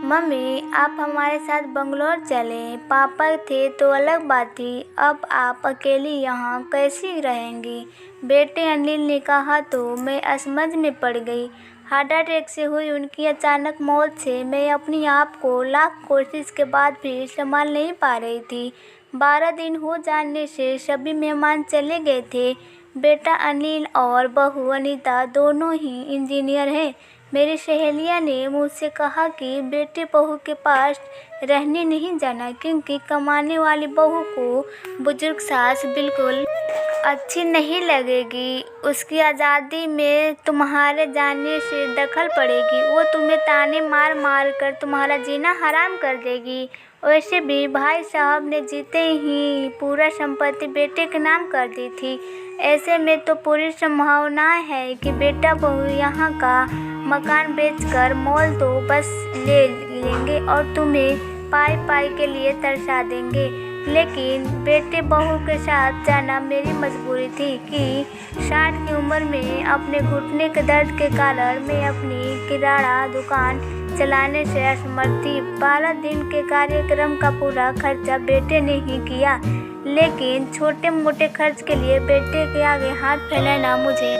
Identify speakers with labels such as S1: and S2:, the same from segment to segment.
S1: Mummy, आप हमारे साथ बंगलौर चलें। पापा थे तो अलग बात थी, अब आप अकेली यहाँ कैसी रहेंगी? बेटे अनिल ने कहा तो मैं असमंज में पड़ गई। हार्ट अटैक से हुई उनकी अचानक मौत से मैं अपने आप को लाख कोशिश के बाद भी संभाल नहीं पा रही थी। 12 दिन हो जाने से सभी मेहमान चले गए थे। बेटा अनिल और बहू अनीता दोनों ही इंजीनियर हैं। मेरी सहेलियां ने मुझसे कहा कि बेटे बहू के पास रहने नहीं जाना, क्योंकि कमाने वाली बहू को बुजुर्ग सास बिल्कुल अच्छी नहीं लगेगी। उसकी आज़ादी में तुम्हारे जाने से दखल पड़ेगी। वो तुम्हें ताने मार मार कर तुम्हारा जीना हराम कर देगी। वैसे भी भाई साहब ने जीते ही पूरा संपत्ति बेटे के नाम कर दी थी। ऐसे में तो पूरी संभावना है कि बेटा बहू यहाँ का मकान बेचकर मॉल तो बस ले लेंगे और तुम्हें पाई पाई के लिए तरसा देंगे। लेकिन बेटे बहू के साथ जाना मेरी मजबूरी थी कि 60 की उम्र में अपने घुटने के दर्द के कारण मैं अपनी किराना दुकान चलाने से असमर्थ थी। 12 दिन के कार्यक्रम का पूरा खर्चा बेटे ने ही किया, लेकिन छोटे मोटे खर्च के लिए बेटे के आगे हाथ फैलाना मुझे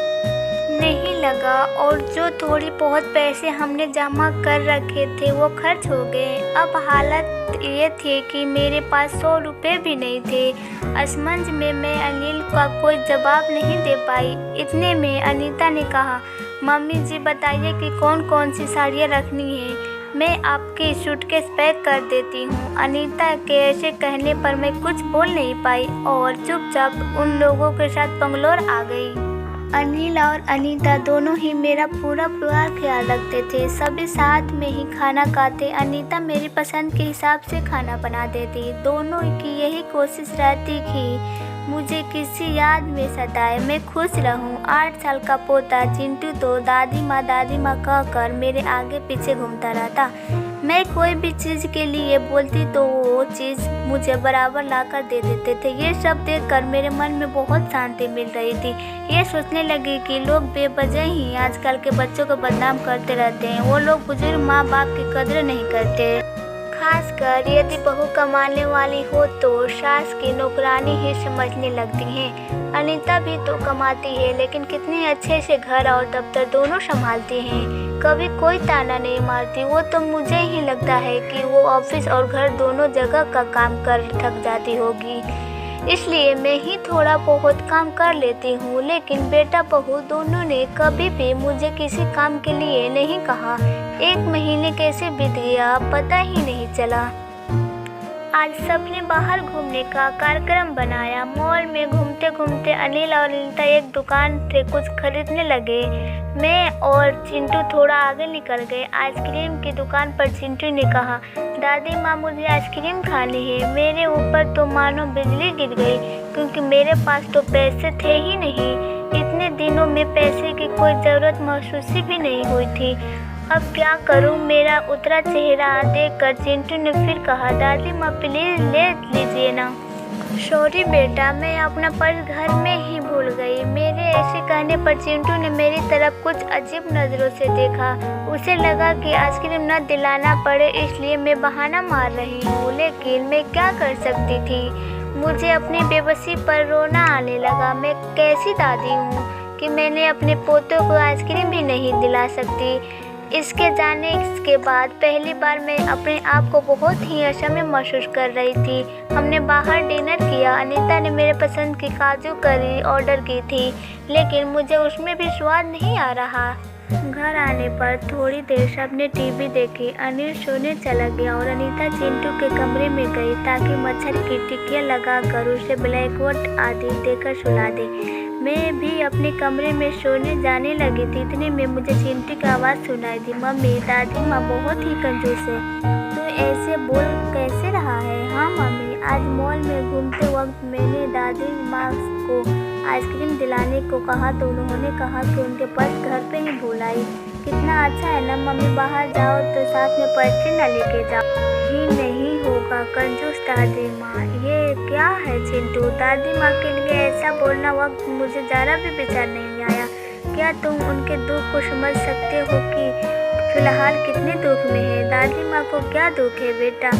S1: नहीं लगा और जो थोड़ी बहुत पैसे हमने जमा कर रखे थे वो खर्च हो गए। अब हालत ये थी कि मेरे पास 100 रुपये भी नहीं थे। असमंज में मैं अनिल का कोई जवाब नहीं दे पाई। इतने में अनीता ने कहा, मम्मी जी बताइए कि कौन कौन सी साड़ियाँ रखनी है, मैं आपकी सूटकेस पैक कर देती हूँ। अनीता के ऐसे कहने पर मैं कुछ बोल नहीं पाई और चुपचाप उन लोगों के साथ बंगलौर आ गई। अनिल और अनीता दोनों ही मेरा पूरा परिवार ख्याल रखते थे। सभी साथ में ही खाना खाते। अनीता मेरी पसंद के हिसाब से खाना बना देती। दोनों की यही कोशिश रहती कि मुझे किसी याद में सताए, मैं खुश रहूं। 8 साल का पोता चिंटू तो दादी माँ कहकर मेरे आगे पीछे घूमता रहता। मैं कोई भी चीज़ के लिए बोलती तो वो चीज़ मुझे बराबर लाकर दे देते थे। ये सब देखकर मेरे मन में बहुत शांति मिल रही थी। ये सोचने लगी कि लोग बेवजह ही आजकल के बच्चों को बदनाम करते रहते हैं। वो लोग बुजुर्ग माँ बाप की कदर नहीं करते, खासकर यदि बहू कमाने वाली हो तो सास की नौकरानी ही समझने लगती हैं। अनीता भी तो कमाती है, लेकिन कितने अच्छे से घर और दफ्तर दोनों संभालती हैं। कभी कोई ताना नहीं मारती। वो तो मुझे ही लगता है कि वो ऑफिस और घर दोनों जगह का काम कर थक जाती होगी, इसलिए मैं ही थोड़ा बहुत काम कर लेती हूँ। लेकिन बेटा बहू दोनों ने कभी भी मुझे किसी काम के लिए नहीं कहा। 1 महीने कैसे बीत गया पता ही नहीं चला। आज सबने बाहर घूमने का कार्यक्रम बनाया। मॉल में घूमते घूमते अनिल और अनीता एक दुकान से कुछ खरीदने लगे। मैं और चिंटू थोड़ा आगे निकल गए। आइसक्रीम की दुकान पर चिंटू ने कहा, दादी माँ मुझे आइसक्रीम खानी है। मेरे ऊपर तो मानो बिजली गिर गई, क्योंकि मेरे पास तो पैसे थे ही नहीं। इतने दिनों में पैसे की कोई ज़रूरत महसूस भी नहीं हुई थी। अब क्या करूं? मेरा उतरा चेहरा देखकर चिंटू ने फिर कहा, दादी माँ प्लीज़ ले लीजिए ना। सॉरी बेटा, मैं अपना पर्स घर में ही भूल गई। मेरे ऐसे कहने पर चिंटू ने मेरी तरफ कुछ अजीब नज़रों से देखा। उसे लगा कि आइसक्रीम न दिलाना पड़े, इसलिए मैं बहाना मार रही हूँ। लेकिन मैं क्या कर सकती थी? मुझे अपनी बेबसी पर रोना आने लगा। मैं कैसी दादी हूँ कि मैंने अपने पोतों को आइसक्रीम भी नहीं दिला सकती। इसके जाने के बाद पहली बार मैं अपने आप को बहुत ही असमय महसूस कर रही थी। हमने बाहर डिनर किया। अनीता ने मेरे पसंद की काजू करी ऑर्डर की थी, लेकिन मुझे उसमें भी स्वाद नहीं आ रहा। घर आने पर थोड़ी देर सबने टीवी देखी। अनिल सोने चला गया और अनीता चिंटू के कमरे में गई ताकि मच्छर की टिकियाँ लगाकर उसे ब्लैकबोर्ड आदि देकर सुला दे। मैं भी अपने कमरे में सोने जाने लगी थी। इतने में मुझे चिंटू की आवाज़ सुनाई दी, मम्मी दादी माँ बहुत ही कंजूस है, तू ऐसे बोल कैसे रहा है? हाँ मम्मी, आज मॉल में घूमते वक्त मैंने दादी माँ को आइसक्रीम दिलाने को कहा तो उन्होंने कहा कि उनके पर्स घर पे ही भूल आई। कितना अच्छा है ना मम्मी, बाहर जाओ तो साथ में पर्स न लेके जाओ। ही नहीं होगा कंजूस दादी माँ। ये क्या है चिंटू? दादी माँ के लिए ऐसा बोलना वक्त मुझे ज़रा भी विचार नहीं आया। क्या तुम उनके दुख को समझ सकते हो कि फिलहाल कितने दुख में है? दादी माँ को क्या दुख है बेटा?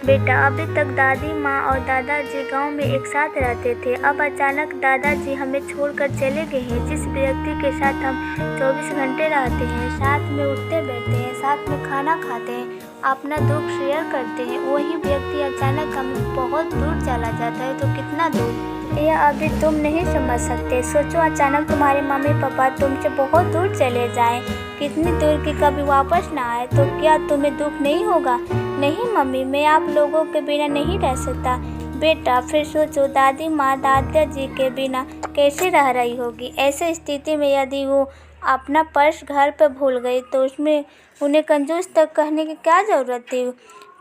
S1: बेटा, अभी तक दादी माँ और दादाजी गांव में एक साथ रहते थे। अब अचानक दादाजी हमें छोड़कर चले गए हैं। जिस व्यक्ति के साथ हम 24 घंटे रहते हैं, साथ में उठते बैठते हैं, साथ में खाना खाते हैं, अपना दुख शेयर करते हैं, वही व्यक्ति अचानक हमें बहुत दूर चला जाता है तो कितना दूर, यह अभी तुम नहीं समझ सकते। सोचो, अचानक तुम्हारे मम्मी पापा तुमसे बहुत दूर चले जाएं, कितनी दूर कि कभी वापस ना आए, तो क्या तुम्हें दुख नहीं होगा? नहीं मम्मी, मैं आप लोगों के बिना नहीं रह सकता। बेटा, फिर सोचो दादी माँ दादाजी के बिना कैसे रह रही होगी। ऐसी स्थिति में यदि वो अपना पर्स घर पर भूल गई तो उसमें उन्हें कंजूस तक कहने की क्या ज़रूरत थी?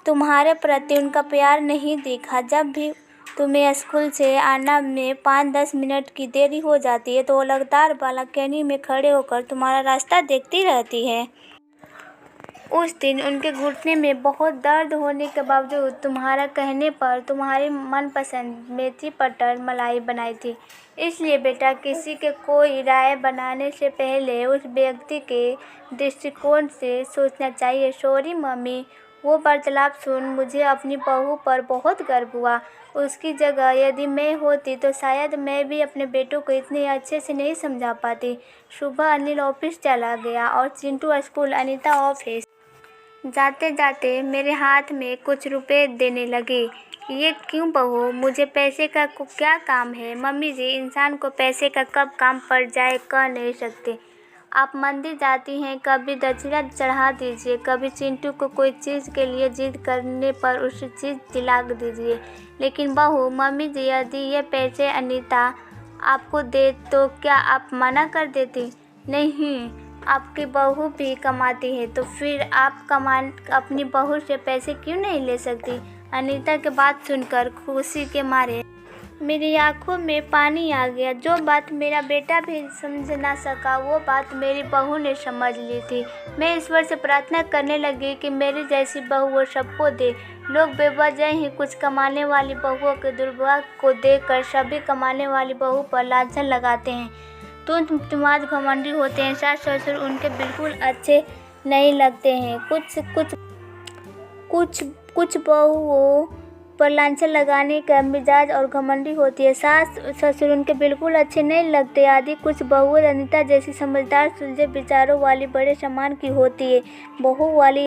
S1: तुम्हारे प्रति उनका प्यार नहीं दिखा। जब भी तुम्हें स्कूल से आना में 5-10 मिनट की देरी हो जाती है तो वो लगातार बालकनी में खड़े होकर तुम्हारा रास्ता देखती रहती है। उस दिन उनके घुटने में बहुत दर्द होने के बावजूद तुम्हारा कहने पर तुम्हारी मनपसंद मेथी मटर मलाई बनाई थी। इसलिए बेटा, किसी के कोई राय बनाने से पहले उस व्यक्ति के दृष्टिकोण से सोचना चाहिए। सॉरी मम्मी, वो वार्तालाप सुन मुझे अपनी बहू पर बहुत गर्व हुआ। उसकी जगह यदि मैं होती तो शायद मैं भी अपने बेटों को इतने अच्छे से नहीं समझा पाती। सुबह अनिल ऑफिस चला गया और चिंटू स्कूल, अनीता ऑफिस। जाते जाते मेरे हाथ में कुछ रुपए देने लगी। ये क्यों बहू, मुझे पैसे का क्या काम है? मम्मी जी, इंसान को पैसे का कब काम पड़ जाए कह नहीं सकते। आप मंदिर जाती हैं, कभी दक्षिणा चढ़ा दीजिए, कभी चिंटू को कोई चीज़ के लिए जिद करने पर उसे चीज़ दिला दीजिए। लेकिन बहू, मम्मी जी, यदि ये पैसे अनीता आपको दे तो क्या आप मना कर देती? नहीं, आपकी बहू भी कमाती है तो फिर आप अपनी बहू से पैसे क्यों नहीं ले सकती? अनीता की बात सुनकर खुशी के मारे मेरी आंखों में पानी आ गया। जो बात मेरा बेटा भी समझ ना सका वो बात मेरी बहू ने समझ ली थी। मैं ईश्वर से प्रार्थना करने लगी कि मेरी जैसी बहू वो सबको दे। लोग बेवजह ही कुछ कमाने वाली बहुओं के दुर्भाग्य को देखकर सभी कमाने वाली बहू पर लांछन लगाते हैं। तुम्हारे घमंडी होते हैं। सास ससुर उनके बिल्कुल अच्छे नहीं लगते हैं। कुछ बहुओं पर लांछन लगाने का मिजाज और घमंडी होती है। सास ससुर उनके बिल्कुल अच्छे नहीं लगते आदि। कुछ बहुएं अनीता जैसी समझदार सुलझे विचारों वाली बड़े सम्मान की होती है। बहू वाली